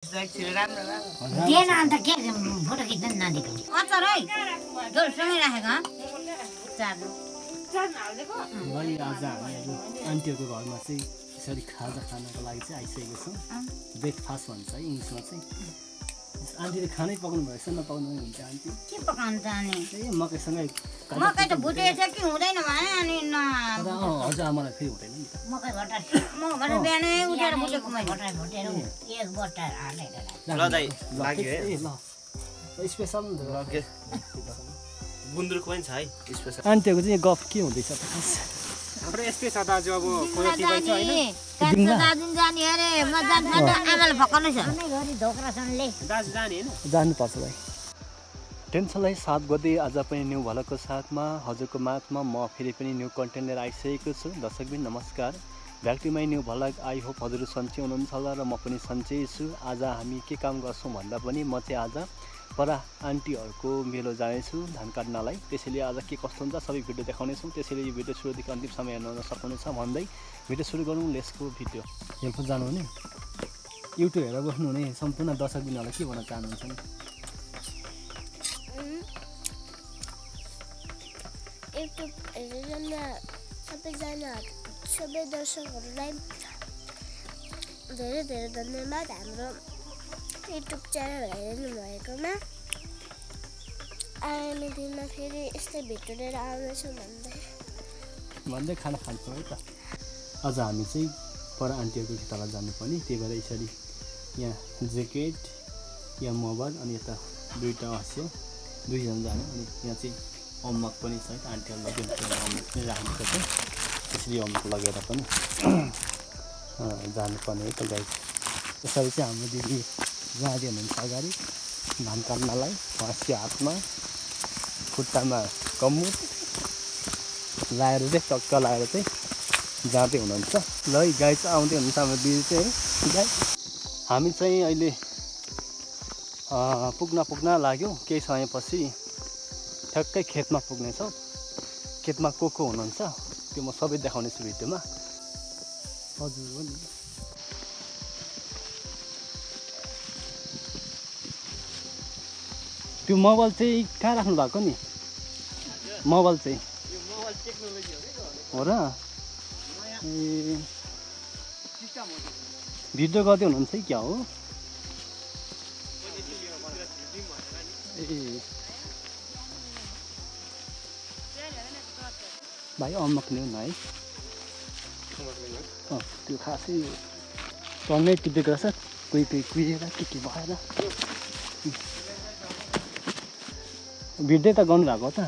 दिएन अन्त के फोटो खिच्न नदिएको अचार है जोरसँगै राखेको भाइ आज हामीहरू आन्टीहरूको घरमा चाहिँ यसरी खाजा खानको लागि चाहिँ आइसकेको छौँ ब्रेकफास्ट भन्छ है इङ्ग्लिसमा चाहिँ आन्टीले खानै पकाउनु भएछ नपकाउनु हुन्छ आन्टी के पकाउनु जाने मकैसँगै मकै त भुटेछ कि हुँदैन भने अनि हजुर आमालाई फेरि हुँदैन नि त मकै भट्टार म भने बिहानै उठेर भुटेको मै भट्टार भुटेर एक बट्टार हालेर ल दाइ लाग्यो है ल स्पेसल गुन्द्रुक पनि छ है स्पेसल आन्टीहरूको चाहिँ गफ के हुँदैछ त खास हाम्रो यस्तै छ दाजु अब कोही हैन दाजु जाने अरे म जान्छ आमाले फकाउनु छ घरि ढोक्रासँगले दाजु जाने हैन जानुपर्छ भाइ टेन्सनलाई 7 गते आज पनि न्यू भलको साथमा हजुरको माझमा म फेरि पनि न्यू कन्टेन्ट लिएर आइसकेको छु दर्शकबिन नमस्कार back to my new vlog I hope हजुर सन्चै हुनुहुन्छ होला र म पनि सन्चै छु आज हामी के काम गर्छौँ भन्दा पनि म चाहिँ आज परा आन्टीहरूको मेलो जानेछु धान काट्नलाई त्यसैले आज के कस्तो हुन्छ सबै भिडियो देखाउनेछौँ त्यसैले यो भिडियो सुरुदेखि अन्तिमसम्म हेर्न सक्नुहुनेछ भन्दै भिडियो सुरु गरौँ लेट्सको भिडियो हेल्पफुल जानुहुने युट्युब हेरेर बस्नुहुने सम्पूर्ण दर्शकबिनहरूलाई के भन्न चाहनुहुन्छ युट्युब हेरेर सबैजना सबै दर्शकहरूलाई धेरै धेरै धन्यवाद हाम्रो युट्युब च्यानल हेर्नु भएकोमा आगामी दिनमा फेरि यस्तै भिडियो लिएर आउनेछु भन्दै खाना खान्छौँ है त आज हामी चाहिँ पर आन्टीहरूको खेताला जानुपर्ने त्यही भएर यसरी यहाँ ज्याकेट यहाँ मोबाइल अनि यता दुईवटा हँस्यो दुईजना जाने अनि यहाँ चाहिँ अम्मक पनि छ है आन्टीहरूलाई अम्मक पनि राख्नुपर्छ त्यसरी अम्मक लगेर पनि जानुपर्ने है त गाई यसरी चाहिँ हाम्रो दिदी जाँदै हुनुहुन्छ अगाडि धान काट्नलाई हँस्यो हातमा खुट्टामा कम्मुट लाएर चाहिँ टक्क लाएर चाहिँ जाँदै हुनुहुन्छ ल है गाई चाहिँ आउँदै हुनुहुन्छ हाम्रो दिदी चाहिँ है गाई हामी चाहिँ अहिले पुग्न लाग्यो केही समयपछि ठ्याक्कै खेतमा पुग्नेछौँ खेतमा को हुनुहुन्छ त्यो म सबै देखाउनेछु भिडियोमा हजुर हो नि त्यो मोबाइल चाहिँ कहाँ राख्नु भएको नि मोबाइल चाहिँ हो र ए भिडियो गर्दै हुनुहुन्छ है क्या हो ए भाइ अम्मक ल्याउ न है त्यो खासै टन्नै टिपेको रहेछ कोही कुहिएर के भएर भिडियो त गर्नुभएको हो त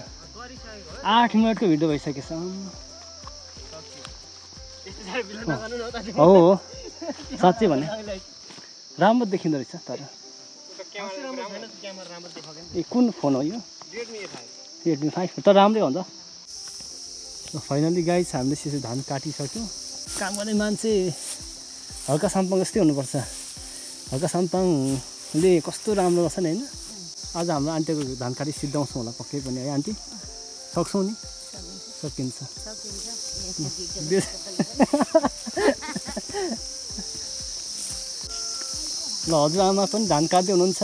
8 मिनटको भिडियो भइसकेछ हो साँच्चै भने राम्रो देखिँदो रहेछ तर ए कुन फोन हो यो रेडमी 5 त राम्रै हुन्छ फाइनली गाइस हामीले यसरी धान काटिसक्यौँ काम गर्ने मान्छे हल्का साम्पाङ जस्तै हुनुपर्छ हल्का साम्पाङले कस्तो राम्रो गर्छ नि होइन आज हाम्रो आन्टीको धान काटी सिद्धाउँछौँ होला पक्कै पनि है आन्टी सक्छौँ नि सकिन्छ ल हजुरआमा पनि धान काट्दै हुनुहुन्छ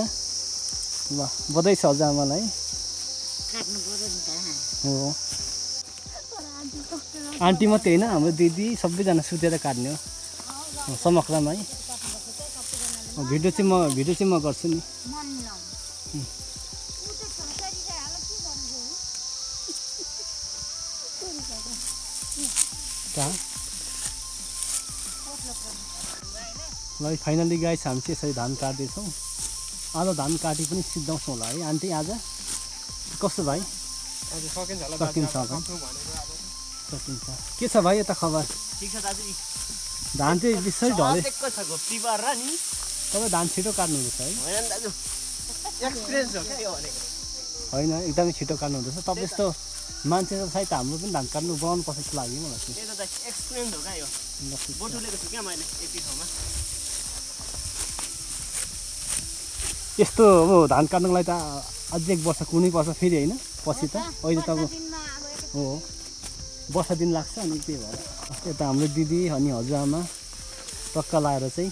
ल बधाई छ हजुरआमालाई हो आन्टी मात्रै होइन हाम्रो दिदी सबैजना सुतेर काट्ने हो समक्रामा है भिडियो चाहिँ म गर्छु नि ल फाइनली गाइस हामी चाहिँ यसरी धान काट्दैछौँ आज धान काटी पनि सिद्धाउँछौँ होला है आन्टी आज कस्तो भाइ सकिन्छ के छ भाइ यता खबर धान चाहिँ बिस्तारै ढले तपाईँ धान छिटो काट्नुहुँदैछ है होइन एकदमै छिटो काट्नुहुँदैछ तपाईँ यस्तो मान्छे त सायद हाम्रो पनि धान काट्नु बनाउनु पर्छ जस्तो लाग्यो मलाई यस्तो अब धान काट्नुको लागि त अझै 1 वर्ष कुनै पर्छ फेरि होइन पछि त अहिले त अब हो वर्ष दिन लाग्छ अनि त्यही भएर यता हाम्रो दिदी अनि हजुरआमा टक्का लाएर चाहिँ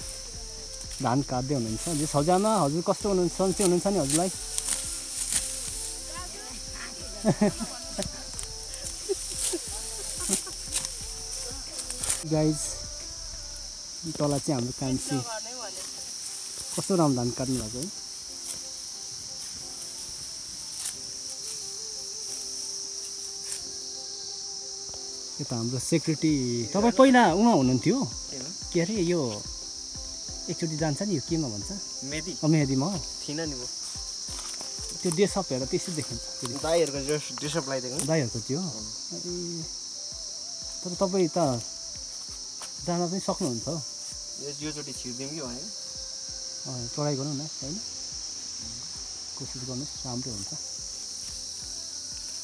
धान काट्दै हुनुहुन्छ जे सजामा हजुर कस्तो हुनुहुन्छ सन्चै हुनुहुन्छ नि हजुरलाई गाइज तल चाहिँ हाम्रो कान्छी कस्तो राम्रो धान काट्नु भएको है यो त हाम्रो सेक्युरिटी तपाईँ पहिला उहाँ हुनुहुन्थ्यो के अरे यो एकचोटि जान्छ नि यो केमा भन्छ मेहदीमा थिएन नि म त्यो ड्रेसअप हेरेर त्यसै देखिन्छ दाइहरूको ड्रेसअप लगाइदिएको दाइहरूको थियो तर तपाईँ त जान पनि सक्नुहुन्छ हौ योचोटि छिर्दिउँ कि भने ट्राई गरौँ न होइन कोसिस गर्नुहोस् राम्रो हुन्छ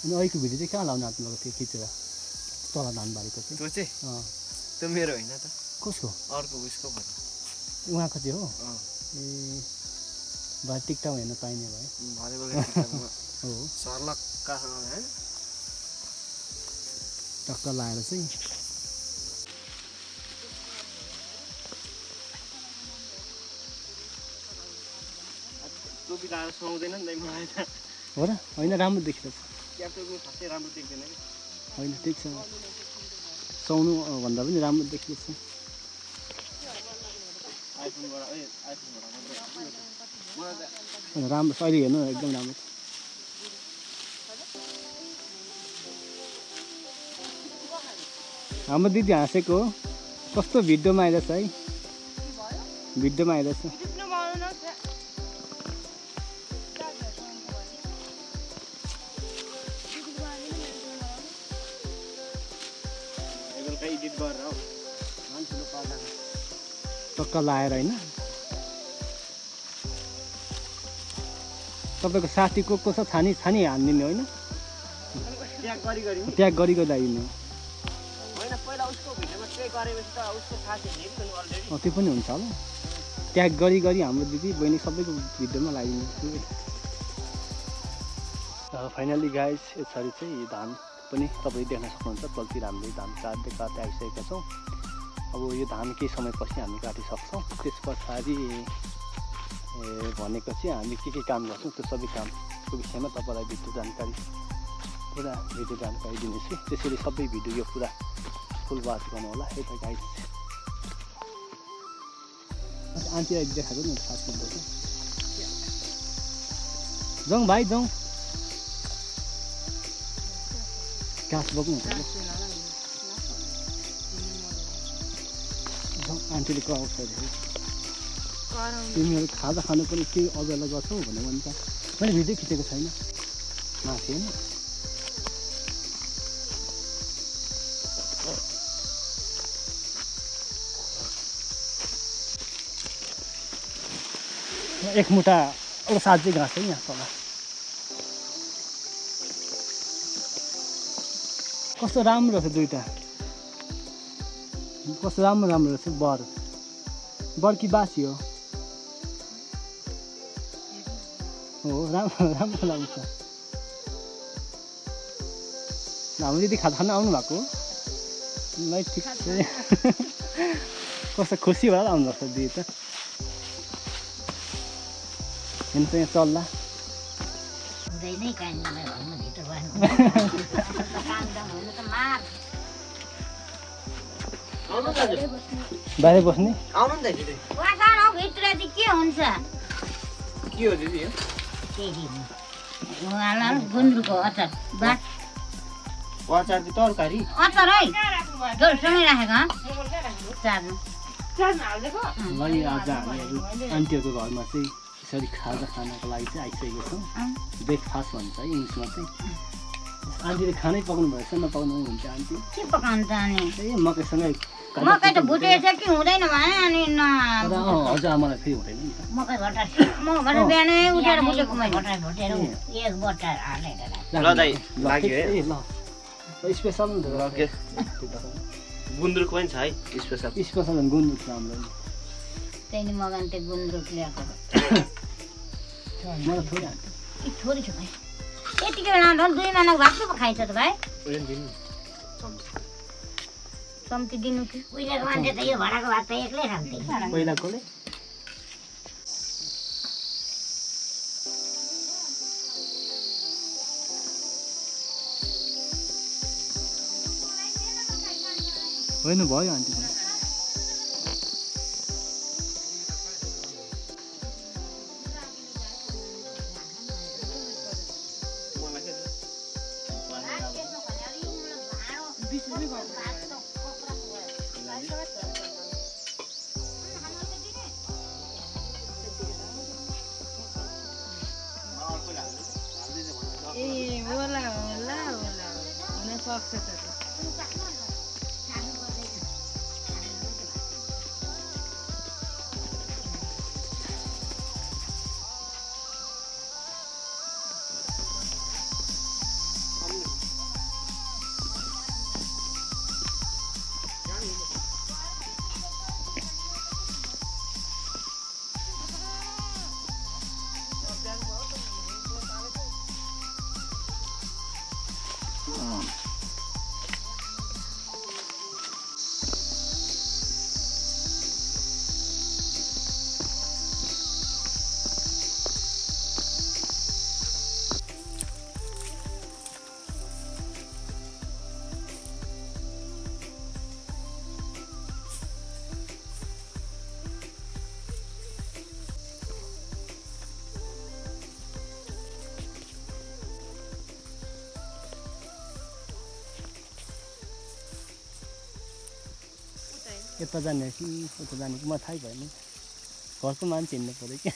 अनि अहिलेको भिडियो चाहिँ कहाँ लाउनु आँट्नु भएको थियो खिचेर तल धानबारीको चाहिँ त्यो चाहिँ त्यो मेरो होइन त कसको अर्को उसको भयो उहाँको चाहिँ हो ए भाइ टिकटक हेर्न पाइने भयो हो सर्लक्कासँग टक्क लाएर चाहिँ टोपी लाएर सुहाउँदैन नि त मलाई त हो र होइन राम्रो देखिरहेछ क्याप्टनको खासै राम्रो देख्दैन कि होइन ठिक छ सुहाउनु भन्दा पनि राम्रो देखिरहेछ राम्रो छ अहिले हेर्नु एकदम राम्रो हाम्रो दिदी हाँसेको कस्तो भिडियोमा आइरहेछ है भिडियोमा आइरहेछ टक्क लाएर होइन तपाईँको साथी को छ छानी छानी हानिदिने होइन ट्याग गरी लगाइदिने त्यो पनि हुन्छ होला ट्याग गरी हाम्रो दिदी बहिनी सबैको भिडियोमा लगाइदिने फाइनली गाइस यसरी चाहिँ धान पनि तपाईँ देख्न सक्नुहुन्छ तलतिर हामीले धान काट्दै आइसकेका छौँ अब यो धान केही समयपछि हामी काटिसक्छौँ त्यस पछाडि भनेको चाहिँ हामी के काम गर्छौँ त्यो सबै कामको विषयमा तपाईँलाई पुरा भिडियो जानकारी दिनेछु त्यसरी सबै भिडियो यो पुरा फुल वाच गर्नु होला है त गाइस आन्टीलाई देखाएको नि साथी जाउँ भाइ जाउँ घाँस बोक्नु हुन्छ आन्टीले कराउँछ तिमीहरू खाजा खानु पनि केही अबेला गर्छौ भनेर भने त मैले भिडियो खिचेको छैन माथि होइन एक मुठा अब साझै घाँस है यहाँ तल कस्तो राम्रो रहेछ दुईटा कस्तो राम्रो रहेछ बर कि बासी हो राम्रो छ हाम्रो दिदी खाजा खान आउनु भएको ल ठिक छ कस्तो खुसी भएर आउनु भएको दिदी त हेर्नु त यहाँ चल्ला बाहिर बस्ने आउनु नि त दिदी भित्र चाहिँ के हुन्छ के हो दिदी गुन्द्रुकको अचार अचार चाहिँ तरकारी अचार है डोलसँगै राखेको चार्नु ल आज हामीहरू आन्टीहरूको घरमा चाहिँ यसरी खाजा खानको लागि चाहिँ आइसकेको छौँ ब्रेकफास्ट भन्छ है इङ्ग्लिसमा चाहिँ आन्टीले खानै पकाउनु भएछ नपकाउनु हुन्छ आन्टी के पकाउनु जाने ए मकैसँगै मकै त भुटेछ कि हुँदैन भने अनि हजुर मलाई फेरि हुँदैन नि मकै भट्टा म भने बिहानै उठेर भुटेको मै भट्टा भुटेर एक बट्टा हालेर ल दाइ लाग्यो है ल स्पेसल गुन्द्रुक पनि छ है स्पेसल गुन्द्रुक राम्रो त्यही नि मगान त्यो गुन्द्रुक ल्याएको मलाई थोरै थोरै छ भाइ यतिकै बेला 2 महिनाको भात पो खाइछ त भाइ कम्ती दिनु कि उहिलेको मान्छे त यो भाडाको भात त एक्लै खान्थे पहिलाकोले होइन भयो आन्टी यता जाने कि उता जाने कि म थाहै भएन घरको मान्छे हिँड्नु पऱ्यो क्या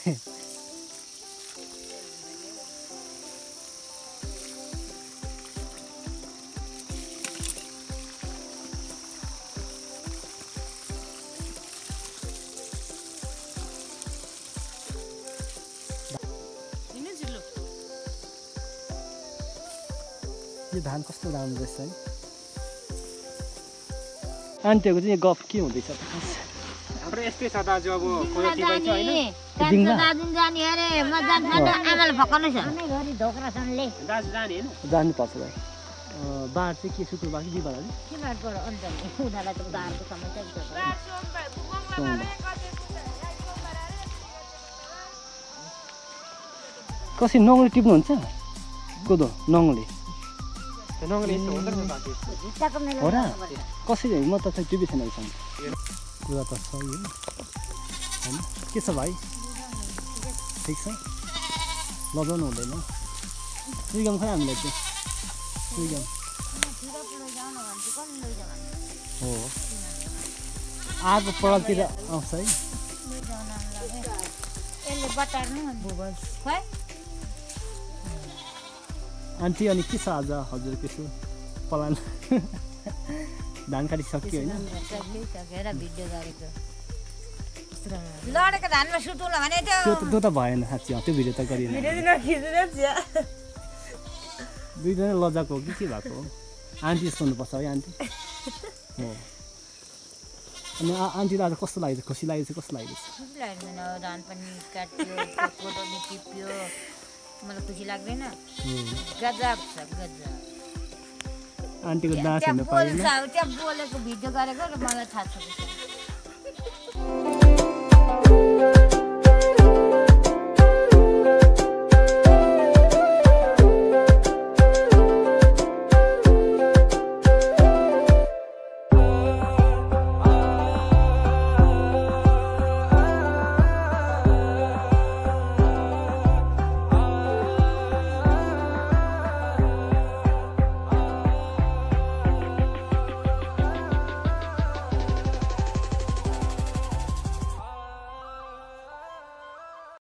यो धान कस्तो राम्रो रहेछ है आन्टीहरूको चाहिँ गफ के हुँदैछ हाम्रो यस्तै छ दाजु अब कोही टिपाइ छ हैन दाजु जाने अरे म जान्छ आमाले फकाउनु छ घरि ढोक्रासँगले दाजु जाने हैन जानुपर्छ भाइ बार चाहिँ के शुक्रबार कि बिहिबार अरे के बाटबाट अन्त उनीहरूलाई त बारको समस्या छ कसरी नङले टिप्नुहुन्छ कोदो नङले नङले यस्तो हुँदैन दाजु जुत्ताको मेला हो र कसरी म त टिपेको छैन अहिलेसम्म कुरा त छ यो होइन के छ भाइ ठिक छ लजाउनु हुँदैन सुइगम खै हामीलाई चाहिँ सुइगम हो आगो पडतिर आउँछ है यसले बटार्नु खै आन्टी अनि के छ आज हजुर के छु पलान धान काटिसक्यो होइन सकेर भिडियो गरेको लडेको धानमा सुटुला भने त्यो त भएन साँच्ची त्यो भिडियो त गरिएन दुईजना लजाको हो कि के भएको हो आन्टी जस्तो हुनुपर्छ है आन्टी हो अनि आन्टीलाई आज कस्तो लाग्यो खुसी लागेको चाहिँ कस्तो लागेको खुसी लाग्दैन धान पनि काट्यो कोदो नि टिप्यो मलाई खुसी लाग्दैन गजब छ गजब आन्टीको डान्स हेर्नु पाएन त्यहाँ बोलेको भिडियो गरेको र मलाई थाहा छ